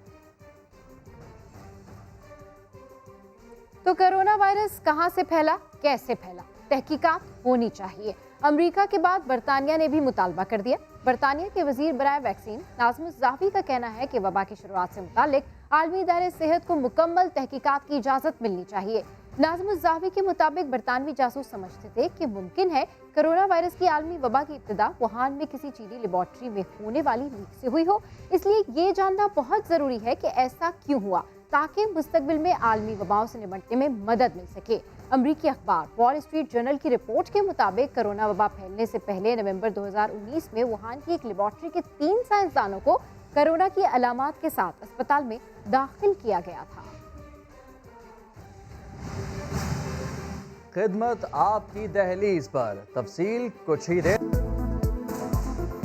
तो कोरोना वायरस कहां से फैला, कैसे फैला, तहकीकात होनी चाहिए। अमेरिका के बाद बरतानिया ने भी मुतालबा कर दिया। बरतानिया के वजीर बराए वैक्सीन नाज़िम ज़ाफ़ी का कहना है कि वबा की शुरुआत से मुतालिक आलमी इदारे सेहत को मुकम्मल तहकीकात की इजाज़त मिलनी चाहिए। नाज़िम ज़ाफ़ी के मुताबिक बरतानवी जासूस समझते थे कि मुमकिन है कोरोना वायरस की आलमी वबा की इब्तिदा वुहान में किसी चीनी लेबॉर्ट्री में होने वाली लीक से हुई हो। इसलिए ये जानना बहुत ज़रूरी है कि ऐसा क्यों हुआ, ताकि मुस्तकबिल में आलमी वबाओं से निपटने में मदद मिल सके। अमरीकी अखबार वॉल स्ट्रीट जर्नल की रिपोर्ट के मुताबिक कोरोना वबा फैलने से पहले नवंबर 2019 में वुहान की एक लेबॉर्ट्री के 3 साइंसदानों को कोरोना की अलामात के साथ अस्पताल में दाखिल किया गया था। खिदमत आपकी दहलीज पर, तफसील कुछ ही देर।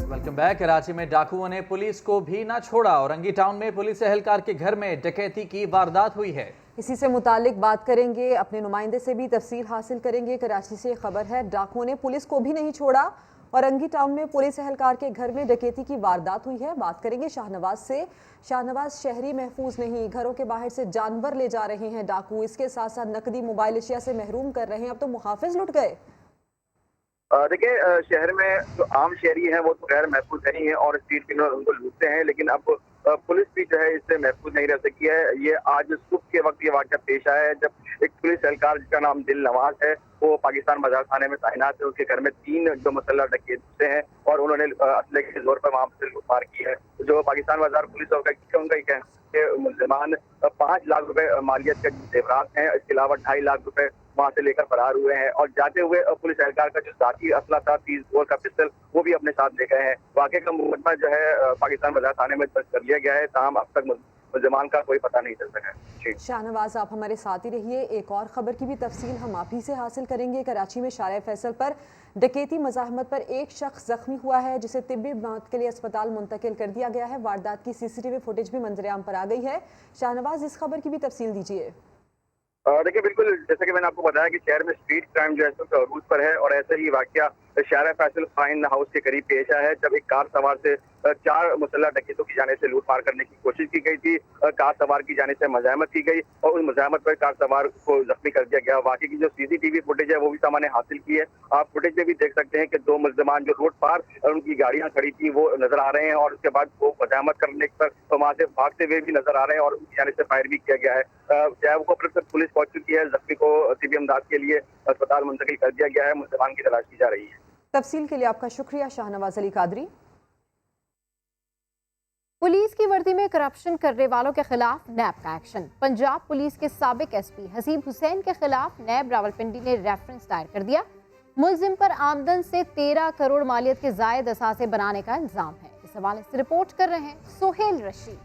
Welcome back. कराची में डाकुओं ने पुलिस को भी ना छोड़ा। औरंगी टाउन में पुलिस एहलकार के घर में डकैती की वारदात हुई है। इसी से मुतालिक बात करेंगे, अपने नुमाइंदे से भी तफसील हासिल करेंगे। कराची से खबर है, डाकुओं ने पुलिस को भी नहीं छोड़ा। औरंगी टाउन में पुलिस एहलकार के घर में डकैती की वारदात हुई है। बात करेंगे शाहनवाज से। शाहनवाज, शहरी महफूज नहीं, घरों के बाहर से जानवर ले जा रहे हैं डाकू, इसके साथ साथ नकदी मोबाइल अशिया से महरूम कर रहे हैं। अब तो मुहाफिज लुट गए। देखिए, शहर में जो आम शहरी हैं वो तो गैर महफूज नहीं है और स्ट्रीट क्लीनर उनको लूटते हैं, लेकिन अब पुलिस भी जो है इससे महफूज नहीं रह सकी है। ये आज सुबह के वक्त ये वाक़या पेश आया है जब एक पुलिस एहलकार जिसका नाम दिल नवाज है वो पाकिस्तान बाजार थाने में तैनात है। उसके घर में 3 जो मुसल्लह डकैत घुसे हैं और उन्होंने असले के जोर पर वहाँ से लूटमार की है। जो पाकिस्तान बाजार पुलिस और उनका ही कहना है कि मुलजमान 5 लाख रुपए मालियत के जेवरात हैं, इसके अलावा 2.5 लाख रुपए वहाँ से लेकर फरार हुए हैं और जाते हुए पुलिस एहलकार का जो जाती असला था 30 बोर का पिस्टल वो भी अपने साथ ले गए हैं। वाक़े का मुकदमा जो है पाकिस्तान बाजार थाने में दर्ज कर लिया गया है, ताहम अब तक मुलजमान का कोई पता नहीं चल सका है। शाहनवाज, आप हमारे साथ ही रहिए। एक और खबर की भी तफसील हम आप ही से हासिल करेंगे। कराची में शारा फैसल पर डकैती मज़ाहमत पर एक शख्स जख्मी हुआ है, जिसे तिब्बी मदद के लिए अस्पताल मुंतकिल कर दिया गया है। वारदात की CCTV फुटेज भी मंजर-ए-आम पर आ गई है। शाहनवाज, इस खबर की भी तफसील दीजिए। देखिए, बिल्कुल जैसा कि मैंने आपको बताया कि शहर में स्ट्रीट क्राइम जो है अरूज पर है और ऐसे ही वाकया शारा फैसल फाइन हाउस के करीब पेश आया है जब एक कार सवार से 4 मुसल्लह डकैतों की जाने से लूटमार करने की कोशिश की गई थी। कार सवार की जाने से मज़ाहमत की गई और उस मज़ाहमत पर कार सवार को जख्मी कर दिया गया। वाकई की जो CCTV फुटेज है वो भी सामान्य हासिल की है। आप फुटेज में भी देख सकते हैं कि 2 मुलजमान जो रोड पार उनकी गाड़ियां खड़ी थी वो नजर आ रहे हैं और उसके बाद वो मज़ाहमत करने पर वहाँ से भागते हुए भी नजर आ रहे हैं और उनकी जाने से फायर भी किया गया है। पुलिस पहुंच चुकी है, जख्मी को तिब्बी इमदाद के लिए अस्पताल मुंतकिल कर दिया गया है। मुलजमान की तलाश की जा रही है। तफसील के लिए आपका शुक्रिया शाहनवाज अली कादरी। पुलिस की वर्दी में करप्शन करने वालों के खिलाफ नैब का एक्शन। पंजाब पुलिस के साबिक SP हसीब हुसैन के खिलाफ नैब रावलपिंडी ने रेफरेंस दायर कर दिया। मुलजिम पर आमदन से 13 करोड़ मालियत के जायद असासे बनाने का इल्जाम है। इस हवाले से रिपोर्ट कर रहे हैं सोहेल रशीद।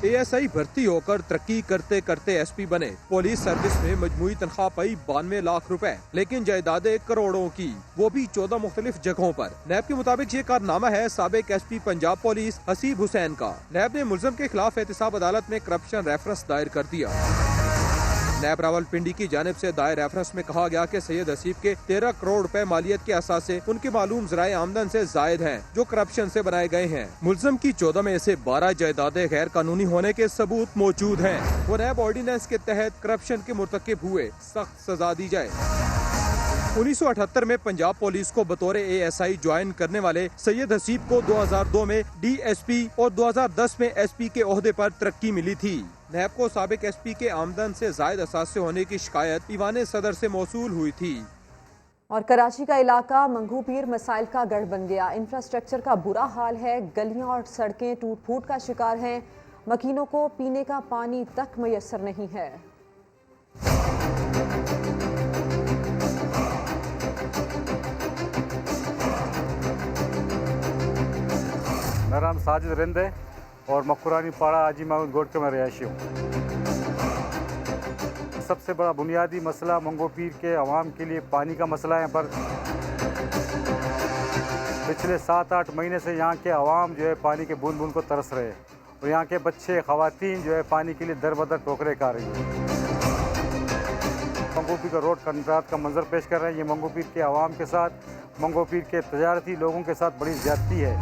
ASI भर्ती होकर तरक्की करते करते SP बने। पुलिस सर्विस में मजमूई तनख्वाह पाई 92 लाख रुपए, लेकिन जायदादें करोड़ों की, वो भी 14 मुख्तलिफ जगहों पर। नैब के मुताबिक ये कारनामा है साबिक SP पंजाब पुलिस हसीब हुसैन का। नैब ने मुलजिम के खिलाफ एहतसाब अदालत में करप्शन रेफरेंस दायर कर दिया। नैब रावलपिंडी की जानिब से दायर रेफरेंस में कहा गया कि सैयद हसीब के 13 करोड़ रुपए मालियत के असासे उनके मालूम ज़राए आमदन से जायद हैं, जो करप्शन से बनाए गए हैं। मुलजिम की 14 में से 12 जायदादें गैर कानूनी होने के सबूत मौजूद हैं। वो नैब ऑर्डिनेंस के तहत करप्शन के मुर्तकिब हुए, सख्त सजा दी जाए। 1978 में पंजाब पुलिस को बतौर ASI ज्वाइन करने वाले सैयद हसीब को 2002 में DSP और 2010 में SP के ओहदे पर तरक्की मिली थी। नैब को साबिक SP के आमदन से जायद असासे होने की शिकायत ईवान सदर से मौसूल हुई थी। और कराची का इलाका मंगू पीर मसाइल का गढ़ बन गया। इंफ्रास्ट्रक्चर का बुरा हाल है, गलियां और सड़कें टूट फूट का शिकार हैं, मकीनों को पीने का पानी तक मैसर नहीं है। मेरा नाम साजिद रिंद है और मकुरानी पाड़ा आजी महमूद गोड का मैं रहायशी हूँ। सबसे बड़ा बुनियादी मसला मंगो पीर के अवाम के लिए पानी का मसला है। पर पिछले 7-8 महीने से यहाँ के अवाम जो है पानी के बूंद बूंद को तरस रहे हैं और यहाँ के बच्चे ख़वातीन जो है पानी के लिए दर बदर टोकरे खा रही हैं। मंगो पीर का रोड कंट्राक्ट का मंजर पेश कर रहे हैं। ये मंगो पीर के अवाम के साथ, मंगो पीर के तजारती लोगों के साथ बड़ी ज़्यादती है।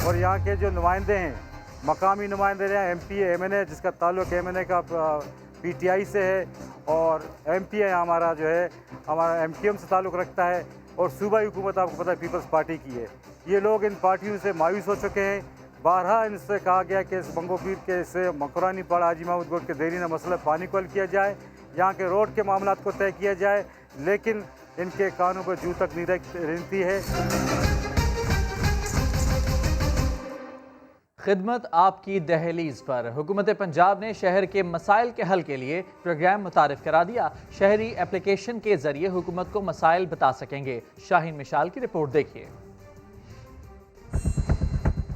और यहाँ के जो नुमाइंदे हैं, मकामी नुमाइंदे हैं, MP है, MNA, जिसका ताल्लुक MNA का PTI से है, और MP है हमारा जो है हमारा MQM से ताल्लुक़ रखता है, और सूबाई हुकूमत आपको पता है पीपल्स पार्टी की है। ये लोग इन पार्टियों से मायूस हो चुके हैं। बारहा इनसे कहा गया कि इस मंगो पीर के से मकुरानी पाड़ा हाजी महमूद गोड के देरीना मसला पानी को हल किया जाए, यहाँ के रोड के मामला को तय किया जाए, लेकिन इनके कानों पर जू तक नहीं रेंगती है। खिदमत आपकी दहलीज पर हुकूमत पंजाब ने शहर के मसाइल के हल के लिए प्रोग्राम मुतारिफ करा दिया। शहरी एप्लीकेशन के जरिए हुकूमत को मसाइल बता सकेंगे। शाहीन मिशाल की रिपोर्ट देखिए।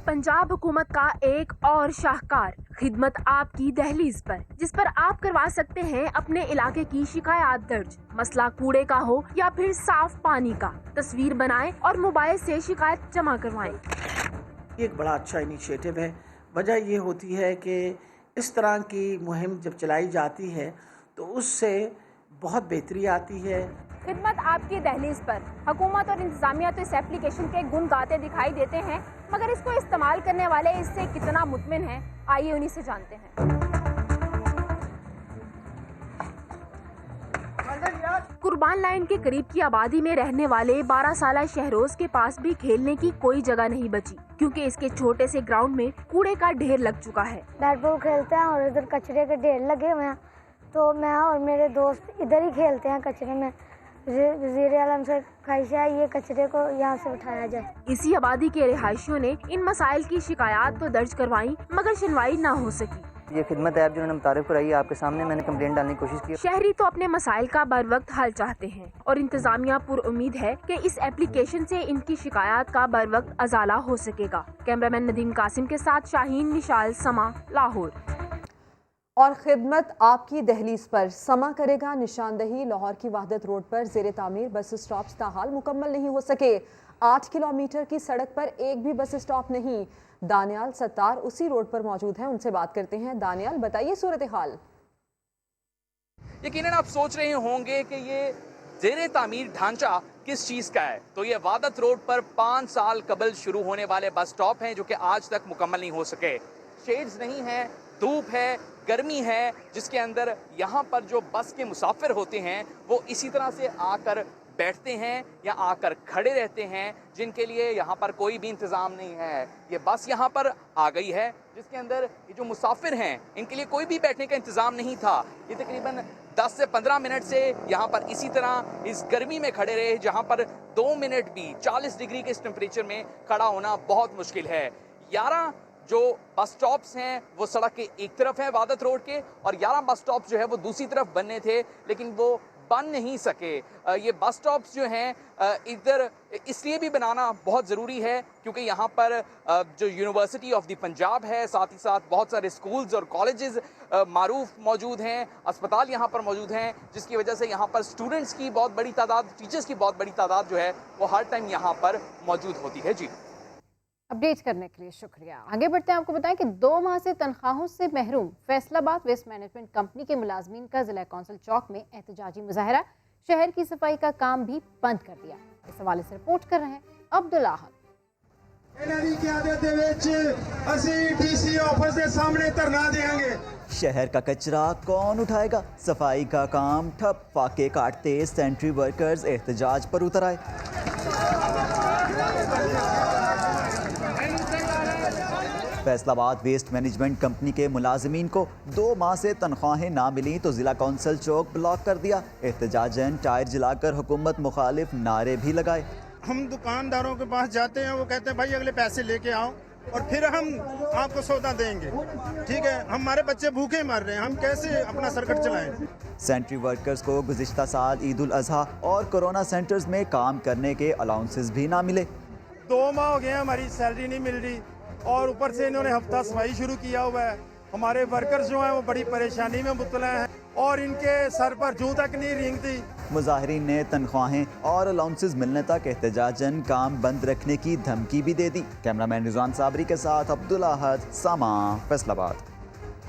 पंजाब हुकूमत का एक और शाहकार खिदमत आपकी दहलीज पर, जिस पर आप करवा सकते हैं अपने इलाके की शिकायत दर्ज। मसला कूड़े का हो या फिर साफ पानी का, तस्वीर बनाएं और मोबाइल से शिकायत जमा करवाएं। ये एक बड़ा अच्छा इनिशिएटिव है। वजह ये होती है कि इस तरह की मुहिम जब चलाई जाती है तो उससे बहुत बेहतरी आती है। खिदमत आपकी दहलीज पर हुकूमत और इंतजामिया तो इस एप्लीकेशन के गुण गाते दिखाई देते हैं, मगर इसको इस्तेमाल करने वाले इससे कितना मुतमिन हैं, आइए उन्हीं से जानते हैं। कुर्बान लाइन के करीब की आबादी में रहने वाले 12 साला शहरोज के पास भी खेलने की कोई जगह नहीं बची, क्योंकि इसके छोटे से ग्राउंड में कूड़े का ढेर लग चुका है। बैट बॉल खेलते हैं और इधर कचरे के ढेर लगे हुए हैं, तो मैं और मेरे दोस्त इधर ही खेलते हैं कचरे में। वज़ीर आलम से ख्वाहिश है ये कचरे को यहाँ से उठाया जाए। इसी आबादी के रिहायशियों ने इन मसाइल की शिकायत तो दर्ज करवाई, मगर सुनवाई न हो सकी। ये खिदमत ऐप जो उन्होंने मुतारिफ कराई है, आपके सामने मैंने कंप्लेंट डालने की कोशिश की। शहरी तो अपने मसाइल का बर वक्त हल चाहते हैं और इंतजामिया पुर उम्मीद है कि इस एप्लीकेशन से इनकी शिकायत का बर वक्त अजाला हो सकेगा। कैमरामैन नदीम कासिम के साथ शाहीन मिशाल, समा, लाहौर। और खिदमत आपकी दहलीज पर समा करेगा निशानदही। लाहौर की वहदत रोड पर ज़ेरे तामीर बस स्टॉप ताहाल मुकम्मल नहीं हो सके। 8 किलोमीटर की सड़क पर एक भी बस स्टॉप नहीं। दानियाल सत्तार उसी रोड पर मौजूद हैं, उनसे बात करते हैं। दानियाल, बताइए सूरत हाल। यकीनन आप सोच रहे होंगे कि ये ज़ेरे तामीर ढांचा किस चीज़ का है, तो ये वहदत रोड पर 5 साल कबल शुरू होने वाले बस स्टॉप हैं जो कि आज तक मुकम्मल नहीं हो सके। शेड्स नहीं है, धूप है, गर्मी है, जिसके अंदर यहाँ पर जो बस के मुसाफिर होते हैं वो इसी तरह से आकर बैठते हैं या आकर खड़े रहते हैं, जिनके लिए यहाँ पर कोई भी इंतज़ाम नहीं है। ये बस यहाँ पर आ गई है जिसके अंदर ये जो मुसाफिर हैं इनके लिए कोई भी बैठने का इंतज़ाम नहीं था। ये तकरीबन 10 से 15 मिनट से यहाँ पर इसी तरह इस गर्मी में खड़े रहे, जहाँ पर 2 मिनट भी 40 डिग्री के इस टेम्परेचर में खड़ा होना बहुत मुश्किल है। 11 जो बस स्टॉप्स हैं वो सड़क के एक तरफ है वहदत रोड के, और 11 बस स्टॉप्स जो है वो दूसरी तरफ बनने थे, लेकिन वो बन नहीं सके। ये बस स्टॉप्स जो हैं इधर इसलिए भी बनाना बहुत ज़रूरी है क्योंकि यहाँ पर जो यूनिवर्सिटी ऑफ द पंजाब है, साथ ही साथ बहुत सारे स्कूल्स और कॉलेजेस मारूफ मौजूद हैं, अस्पताल यहाँ पर मौजूद हैं, जिसकी वजह से यहाँ पर स्टूडेंट्स की बहुत बड़ी तादाद, टीचर्स की बहुत बड़ी तादाद जो है वो हर टाइम यहाँ पर मौजूद होती है। जी, अपडेट करने के लिए शुक्रिया। आगे बढ़ते हैं, आपको बताएं कि 2 माह से तनख्वाहों से महरूम फैसलाबाद वेस्ट मैनेजमेंट कंपनी के मुलाजमीन का जिला कौंसिल चौक में एहतजाजी मुजाहरा। शहर की सफाई का काम भी बंद कर दिया। इस हवाले से रिपोर्ट कर रहे हैं अब्दुल आहद। शहर का कचरा कौन उठाएगा? सफाई का काम ठप। फाके काटते सेंट्री वर्कर्स एहतजाज पर उतर आए। फैसला आबाद वेस्ट मैनेजमेंट कंपनी के मुलाजमीन को 2 माह से तनख्वाहें ना मिली तो जिला कौंसिल चौक ब्लॉक कर दिया। एहतजाजन टायर जलाकर हुकूमत मुखालिफ नारे भी लगाए। हम दुकानदारों के पास जाते हैं, वो कहते हैं भाई अगले पैसे लेके आओ और फिर हम आपको सौदा देंगे। ठीक है, हमारे बच्चे भूखे मर रहे हैं, हम कैसे अपना सर्किट चलाएं? सेंट्री वर्कर्स को गुज़िश्ता साल ईद उल अज़हा और कोरोना सेंटर्स में काम करने के अलाउंसेस भी ना मिले। 2 माह हो गए हैं, हमारी सैलरी नहीं मिल रही और ऊपर से इन्होंने हफ्ता सफाई शुरू किया हुआ है। हमारे वर्कर्स जो हैं वो बड़ी परेशानी में मुब्तला हैं और इनके सर पर जूं तक नहीं रेंगती। मुजाहिरीन ने तनख्वाहें और अलाउंसेस मिलने तक एहतजाजन काम बंद रखने की धमकी भी दे दी। कैमरामैन रिजवान साबरी के साथ अब्दुल अहद, सामा, फैसलाबाद।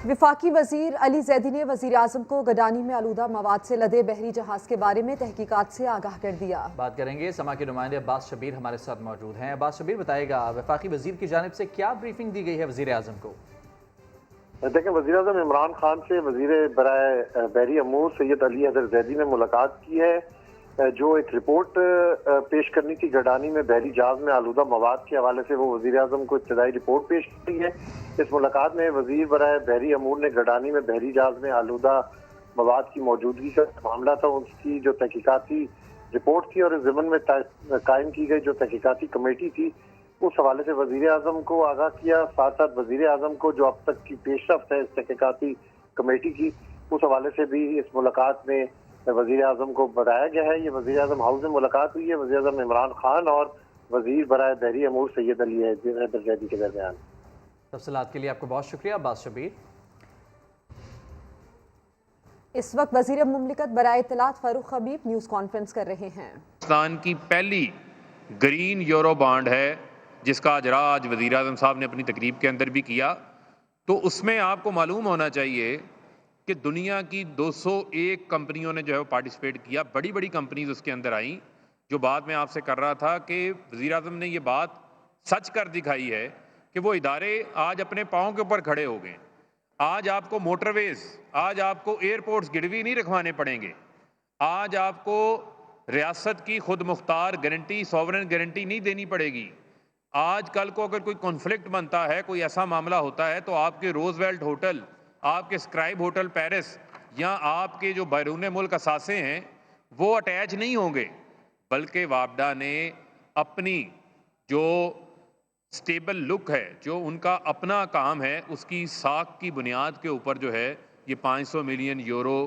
वफाकी वजीर अली जैदी ने वजीर आजम को गडानी में आलूदा मवाद से लदे बहरी जहाज के बारे में तहकीकात से आगाह कर दिया। बात करेंगे समा के नुमाइंदे अब्बास शबीर हमारे साथ मौजूद हैं। अब्बास शबीर, बताएगा वफाकी वजीर की जानिब से क्या ब्रीफिंग दी गई है वजीर आजम को? देखें, वज़ीर आज़म इमरान खान से वज़ीर बराए बहरी अमूर सैयद अली हैदर जैदी ने मुलाकात की है। जो एक रिपोर्ट पेश करनी थी गडानी में बहरी जहाज में आलूदा मवाद के हवाले से, वो वज़ीर आज़म को इब्तदाई रिपोर्ट पेश की है। इस मुलाकात में वज़ीर बराए बहरी अमूर ने गडानी में बहरी जहाज में आलूदा मवाद की मौजूदगी का मामला था, उसकी जो तहकीकाती रिपोर्ट थी और इस ज़िम्मन में कायम की गई जो तहकीकाती कमेटी थी, उस हवाले से वज़ीर आज़म को आगाह किया। साथ साथ वज़ीर आज़म को जो अब तक की पेशरफ्त है इस तहकीकाती कमेटी की, उस हवाले से भी इस मुलाकात में वज़ीर आज़म को बताया गया है। ये वज़ीर आज़म हाउस में मुलाकात हुई है वज़ीर आज़म इमरान खान और वज़ीर बराए बहरी अमूर सैयद अली हैदर जैदी के दरमियान। तफसीलात के लिए आपको बहुत शुक्रिया अब्बास शबीर। इस वक्त वज़ीर मुमलिकत बराए इत्तलात फारूक हबीब न्यूज़ कॉन्फ्रेंस कर रहे हैं। पाकिस्तान की पहली ग्रीन यूरो बॉन्ड है जिसका अजरा आज वज़ीर आज़म साहब ने अपनी तकरीब के अंदर भी किया। तो उसमें आपको मालूम होना चाहिए कि दुनिया की 201 कंपनियों ने जो है वो पार्टिसिपेट किया। बड़ी बड़ी कंपनीज उसके अंदर आई। जो बात मैं आपसे कर रहा था कि वज़ीर आज़म ने ये बात सच कर दिखाई है कि वो इदारे आज अपने पाँव के ऊपर खड़े हो गए। आज आपको मोटरवेज़, आज आपको एयरपोर्ट्स गिरवी नहीं रखवाने पड़ेंगे। आज आपको रियासत की खुद मुख्तार गारंटी, सॉवरेन गारंटी नहीं देनी पड़ेगी। आज कल को अगर कोई कॉन्फ्लिक्ट बनता है, कोई ऐसा मामला होता है, तो आपके रोजवेल्ट होटल, आपके स्क्राइब होटल पेरिस या आपके जो बैरून मुल्क असासे हैं वो अटैच नहीं होंगे, बल्कि वापडा ने अपनी जो स्टेबल लुक है, जो उनका अपना काम है, उसकी साख की बुनियाद के ऊपर जो है ये 500 मिलियन यूरो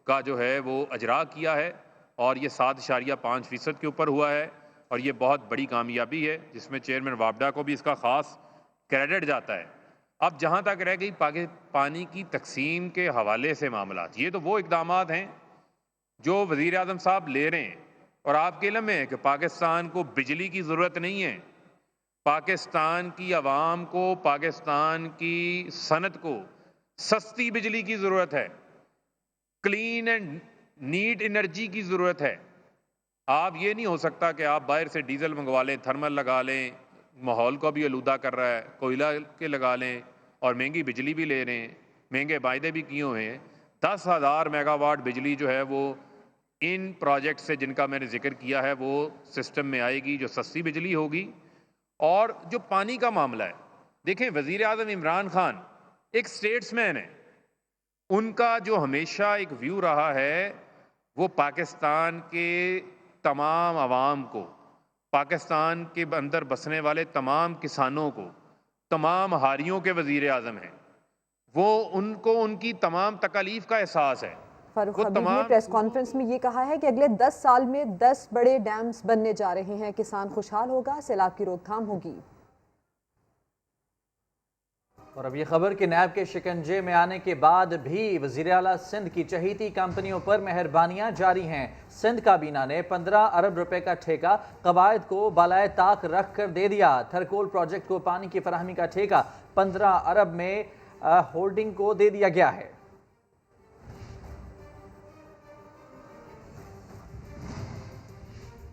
का जो है वो अजरा किया है और ये 7.5% के ऊपर हुआ है और ये बहुत बड़ी कामयाबी है जिसमें चेयरमैन वापडा को भी इसका ख़ास क्रेडिट जाता है। अब जहाँ तक रह गई पानी की तकसीम के हवाले से मामला, ये तो वो इक़दामात हैं जो वज़ीर आज़म साहब ले रहे हैं और आपके इल्म में है कि पाकिस्तान को बिजली की ज़रूरत नहीं है। पाकिस्तान की आवाम को, पाकिस्तान की सनत को सस्ती बिजली की ज़रूरत है, क्लीन एंड नीट एनर्जी की ज़रूरत है। आप ये नहीं हो सकता कि आप बाहर से डीजल मंगवा लें, थर्मल लगा लें, माहौल को भी आलूदा कर रहा है, कोयला के लगा लें और महंगी बिजली भी ले रहे हैं, महंगे वायदे भी किए हुए हैं। 10,000 मेगावाट बिजली जो है वो इन प्रोजेक्ट से जिनका मैंने जिक्र किया है वो सिस्टम में आएगी, जो सस्ती बिजली होगी। और जो पानी का मामला है, देखें वज़ीर आज़म इमरान खान एक स्टेट्समैन है। उनका जो हमेशा एक व्यू रहा है वो पाकिस्तान के तमाम आवाम को, पाकिस्तान के अंदर बसने वाले तमाम किसानों को, तमाम हारियों के वज़ीर आज़म हैं। वो उनको उनकी तमाम तकालीफ का एहसास है। फारूक हबीब ने प्रेस कॉन्फ्रेंस में ये कहा है कि अगले 10 साल में 10 बड़े डैम्स बनने जा रहे हैं। किसान खुशहाल होगा, सैलाब की रोकथाम होगी। और अब ये खबर कि नैब के शिकंजे में आने के बाद भी वज़ीर आला सिंध की चहीती कंपनियों पर मेहरबानियां जारी हैं। सिंध काबीना ने 15 अरब रुपए का ठेका कवायद को बालाए ताक रख कर दे दिया। थरकोल प्रोजेक्ट को पानी की फराहमी का ठेका 15 अरब में होल्डिंग को दे दिया गया है।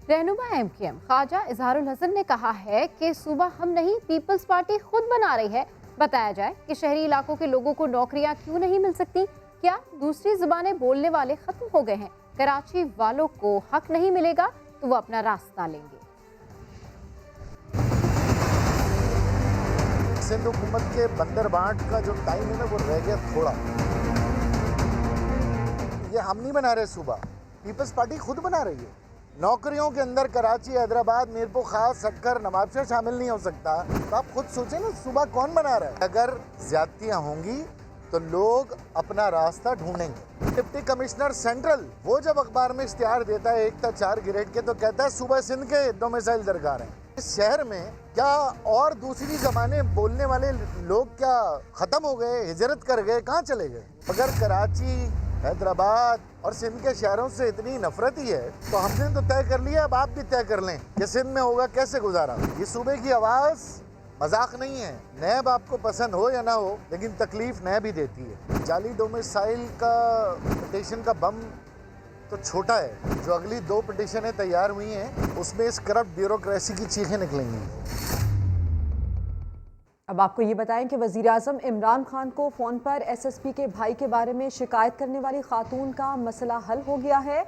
रहनुमा MKM ख्वाजा इजहारुल हसन ने कहा है कि सूबा हम नहीं पीपल्स पार्टी खुद बना रही है। बताया जाए कि शहरी इलाकों के लोगों को नौकरियां क्यों नहीं मिल सकती? क्या दूसरी जुबानें बोलने वाले खत्म हो गए हैं? कराची वालों को हक नहीं मिलेगा तो वो अपना रास्ता लेंगे। सिंध हुकूमत के बंदर बांट का जो टाइम है ना वो रह गया थोड़ा। ये हम नहीं बना रहे सूबा, पीपल्स पार्टी खुद बना रही है। नौकरियों के अंदर कराची, हैदराबाद, मीरपुर खास, सक्कर, नवाबशा शामिल नहीं हो सकता। तो आप खुद सोचें ना सूबा कौन बना रहा है। अगर ज्यादतियाँ होंगी तो लोग अपना रास्ता ढूंढेंगे। डिप्टी कमिश्नर सेंट्रल वो जब अखबार में इश्तिहार देता है 1 था 4 ग्रेड के, तो कहता है सूबा सिंध के डोमिसाइल दरकार हैं। इस शहर में क्या और दूसरी ज़बानें बोलने वाले लोग क्या ख़त्म हो गए, हिजरत कर गए, कहाँ चले गए? अगर कराची, हैदराबाद और सिंध के शहरों से इतनी नफरत ही है तो हमने तो तय कर लिया, अब आप भी तय कर लें कि सिंध में होगा कैसे गुजारा। ये सूबे की आवाज़ मजाक नहीं है। नैब आपको पसंद हो या ना हो, लेकिन तकलीफ नैब ही देती है। जाली डोमिसाइल का पिटीशन का बम तो छोटा है, जो अगली 2 पिटीशनें तैयार हुई हैं उसमें इस करप्ट ब्यूरोक्रेसी की चीखें निकलेंगी। अब आपको ये बताएं कि वज़ीर-ए-आज़म इमरान खान को फ़ोन पर एसएसपी के भाई के बारे में शिकायत करने वाली खातून का मसला हल हो गया है।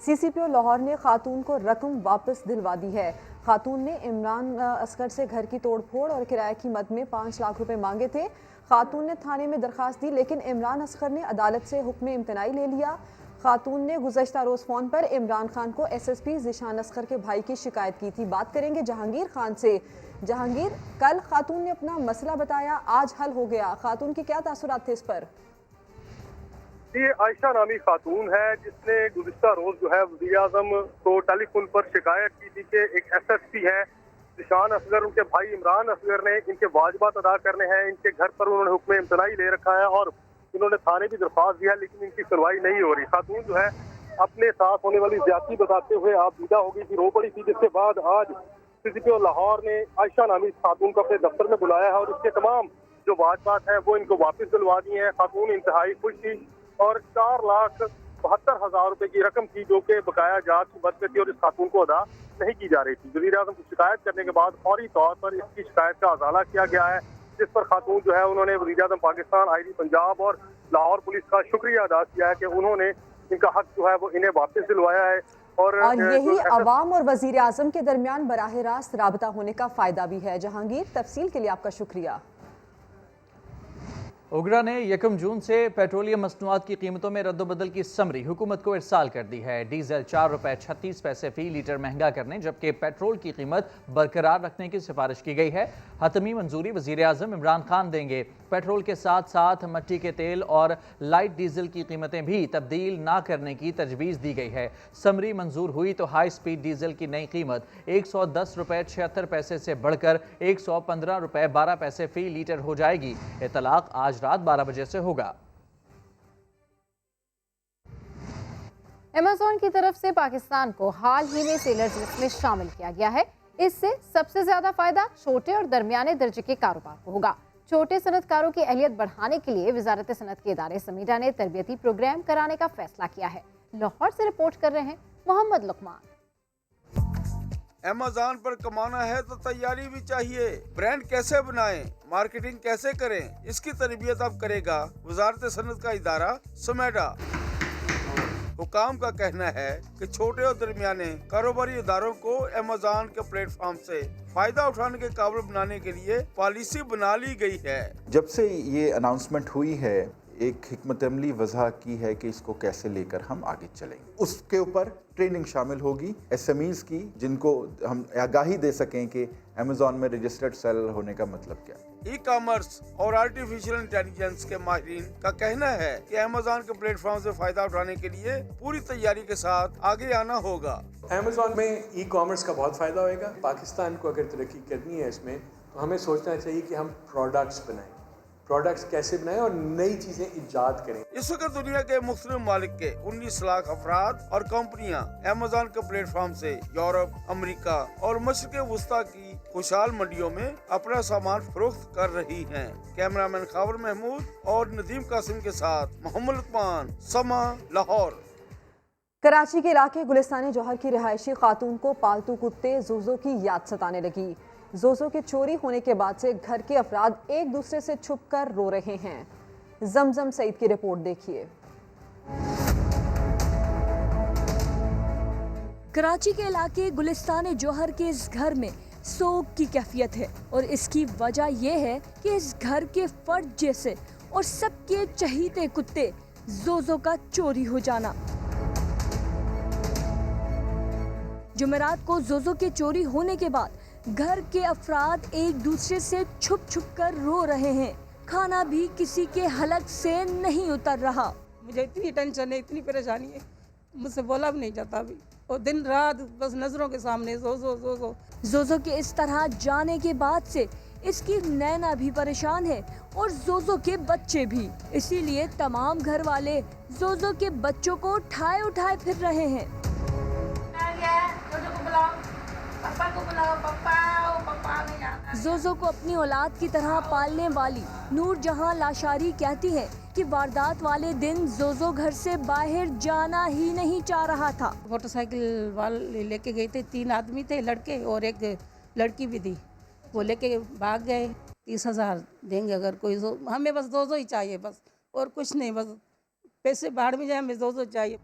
सीसीपीओ लाहौर ने खातून को रकम वापस दिलवा दी है। खातून ने इमरान असगर से घर की तोड़फोड़ और किराए की मद में 5 लाख रुपए मांगे थे। खातून ने थाने में दरख्वास्त दी, लेकिन इमरान असगर ने अदालत से हुक्म इम्तनाई ले लिया। खातून ने गुज़श्ता रोज़ फ़ोन पर इमरान खान को एसएसपी ज़िशान असगर के भाई की शिकायत की थी। बात करेंगे जहांगीर खान से। जहांगीर, कल खातून ने अपना मसला बताया, आज हल हो गया, खातून के क्या तासुरात थे इस पर? ये आयशा नामी खातून है जिसने गुज़िश्ता रोज जो है वज़ीर-ए-आज़म को टेलीफोन पर शिकायत की थी कि एक एसएसपी है ज़िशान असगर, उनके भाई इमरान असगर ने इनके वाजिबात अदा करने हैं, इनके घर पर उन्होंने हुक्म इम्तनाई ले रखा है और इन्होंने थाने भी दरख्वास्त दिया, लेकिन इनकी सुनवाई नहीं हो रही। खातून जो है अपने साथ होने वाली ज्यादती बताते हुए आप विदा हो गई थी, रो पड़ी थी, जिसके बाद आज सीसीपीओ लाहौर ने आयशा नामी खातून को अपने दफ्तर में बुलाया है और इसके तमाम जो वाजिबात हैं वो इनको वापस दिलवा दी हैं। खातून इंतहाई खुश थी और 4,72,000 रुपए की रकम थी जो कि बकाया जात की मद में थी और इस खातून को अदा नहीं की जा रही थी। वज़ीर-ए-आज़म की शिकायत करने के बाद फौरी तौर पर इसकी शिकायत का अजाला किया गया है, जिस पर खातून जो है उन्होंने वज़ीर-ए-आज़म पाकिस्तान, आईजी पंजाब और लाहौर पुलिस का शुक्रिया अदा किया है कि उन्होंने इनका हक जो है वो इन्हें वापस दिलवाया है। और यही अवाम और वज़ीर-ए-आज़म के दरमियान बराह रास्त राबता होने का फ़ायदा भी है। जहांगीर, तफसील के लिए आपका शुक्रिया। उगरा ने 1 जून से पेट्रोलियम मसनूआत की कीमतों में रद्दबदल की समरी हुकूमत को इरसाल कर दी है। डीजल 4 रुपए 36 पैसे फी लीटर महंगा करने, जबकि पेट्रोल की कीमत बरकरार रखने की सिफारिश की गई है। हतमी मंजूरी वज़ीर-ए-आज़म इमरान खान देंगे। पेट्रोल के साथ साथ मट्टी के तेल और लाइट डीजल की कीमतें भी तब्दील ना करने की तजवीज़ दी गई है। समरी मंजूर हुई तो हाई स्पीड डीजल की नई कीमत 110 रुपए 76 पैसे से बढ़कर 115 रुपए 12 पैसे फी लीटर हो जाएगी। इतलाक आज रात 12 बजे से होगा। अमेज़न की तरफ से पाकिस्तान को हाल ही में सेलर्स लिस्ट में शामिल किया गया है। इससे सबसे ज्यादा फायदा छोटे और दरमियाने दर्जे के कारोबार को होगा। छोटे सनतकारों की अहलियत बढ़ाने के लिए वजारत सनत के इदारे समीरा ने तरबियती प्रोग्राम कराने का फैसला किया है। लाहौर से रिपोर्ट कर रहे हैं मोहम्मद लुकमान। अमेज़न पर कमाना है तो तैयारी भी चाहिए। ब्रांड कैसे बनाएं, मार्केटिंग कैसे करें, इसकी तरबियत अब करेगा वजारत सनत का इदारा समेडा। हुकाम का कहना है कि छोटे और दरमियाने कारोबारी इदारों को अमेज़न के प्लेटफॉर्म से फायदा उठाने के काबिल बनाने के लिए पॉलिसी बना ली गई है। जब से ये अनाउंसमेंट हुई है, एक हिकमत अमली वजह की है कि इसको कैसे लेकर हम आगे चलेंगे। उसके ऊपर ट्रेनिंग शामिल होगी एसएमईज की, जिनको हम आगाही दे सकें कि अमेज़न में रजिस्टर्ड सेलर होने का मतलब क्या है। ई कॉमर्स और आर्टिफिशियल इंटेलिजेंस के माहिरीन का कहना है कि अमेज़न के प्लेटफॉर्म से फायदा उठाने के लिए पूरी तैयारी के साथ आगे आना होगा। अमेज़न में ई कॉमर्स का बहुत फायदा होगा। पाकिस्तान को अगर तरक्की करनी है इसमें, तो हमें सोचना चाहिए कि हम प्रोडक्ट्स बनाएं, प्रोडक्ट्स कैसे बनाएं और नई चीजें इजाद करें। इस वक्त दुनिया के मुख्तलिफ ममालिक के 19 लाख अफराद और कंपनियां अमेज़न के प्लेटफॉर्म से यूरोप, अमेरिका और मशरिक़ वस्ता की खुशहाल मंडियों में अपना सामान फरोख्त कर रही हैं। कैमरामैन खावर महमूद और नदीम कासिम के साथ मोहम्मद लुकमान, समा, लाहौर। कराची के इलाके गुलिस्तान जौहर की रिहायशी खातून को पालतू कुत्ते जोजो की याद सताने लगी। जोजो के चोरी होने के बाद से घर के अफराद एक दूसरे से छुपकर रो रहे हैं। जमजम सईद की रिपोर्ट देखिए। कराची के इलाके गुलिस्तान जौहर के इस घर में سوگ کی کیفیت ہے، اور اس کی وجہ یہ ہے کہ اس گھر کے فرد جیسے اور سب کے چہیتے کتے زوزو کا چوری ہو جانا۔ جمعرات کو زوزو کے چوری ہونے کے بعد گھر کے افراد ایک دوسرے سے چھپ چھپ کر رو رہے ہیں، کھانا بھی کسی کے حلق سے نہیں اتر رہا۔ مجھے اتنی ٹینشن ہے، اتنی پریشانی ہے، مجھ سے بولا بھی نہیں جاتا ابھی، اور دن رات بس نظروں کے سامنے زوزو زوزو۔ زوزو کے اس طرح جانے کے بعد سے اس کی نینا بھی پریشان ہے اور زوزو کے بچے بھی، اسی لیے تمام گھر والے زوزو کے بچوں کو اٹھائے اٹھائے پھر رہے ہیں۔ زوزو کو اپنی اولاد کی طرح پالنے والی نور جہاں لاشاری کہتی ہے کہ واردات والے دن زوزو گھر سے باہر جانا ہی نہیں چاہ رہا تھا۔ موٹر سائیکل والے لے کے گئے تھے، 3 آدمی تھے، لڑکے اور ایک لڑکی بھی تھی، وہ لے کے بھاگ گئے۔ 30,000 دیں گے اگر کوئی، ہمیں بس زوزو ہی چاہیے، بس اور کچھ نہیں، بس پیسے باہر میں جائے، ہمیں زوزو چاہیے۔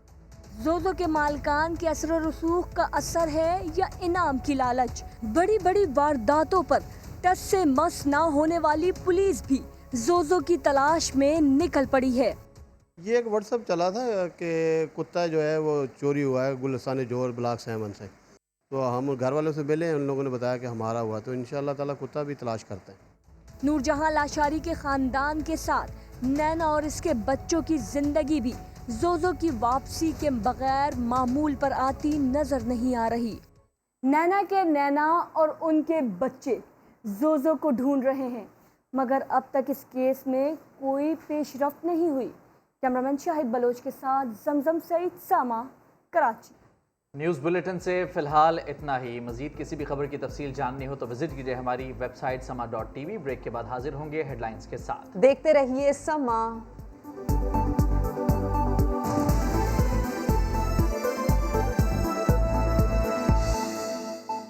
زوزو کے مالکان کے اثر و رسوخ کا اثر ہے یا انعام کی لالچ؟ بڑی بڑی وارداتوں پر ٹس سے مس نہ ہونے والی پولیس بھی زوزو کی تلاش میں نکل پڑی ہے۔ یہ ایک واٹس ایپ چلا تھا کہ کتا جو ہے وہ چوری ہوا ہے گلستان جوہر بلاک 7 سے، تو ہم گھر والوں سے ملے، ان لوگوں نے بتایا کہ ہمارا ہوا، تو انشاءاللہ تعالی کتا بھی تلاش کرتے ہیں۔ نور جہاں لاشاری کے خاندان کے ساتھ نینا اور اس کے بچوں کی زندگی بھی زوزو کی واپسی کے بغیر معمول پر آتی نظر نہیں آ رہی۔ نینا کے نینا اور ان کے بچے زوزو کو ڈھونڈ رہے ہیں، مگر اب تک اس کیس میں کوئی پیش رفت نہیں ہوئی۔ کیمرامین شاہد بلوچ کے ساتھ زمزم سعید، ساما، کراچی۔ نیوز بلیٹن سے فی الحال اتنا ہی۔ مزید کسی بھی خبر کی تفصیل جاننی ہو تو وزٹ کیجیے ہماری ویب سائٹ sama.tv۔ بریک کے بعد حاضر ہوں گے ہیڈ لائنز کے ساتھ۔ دیکھتے رہیے سما۔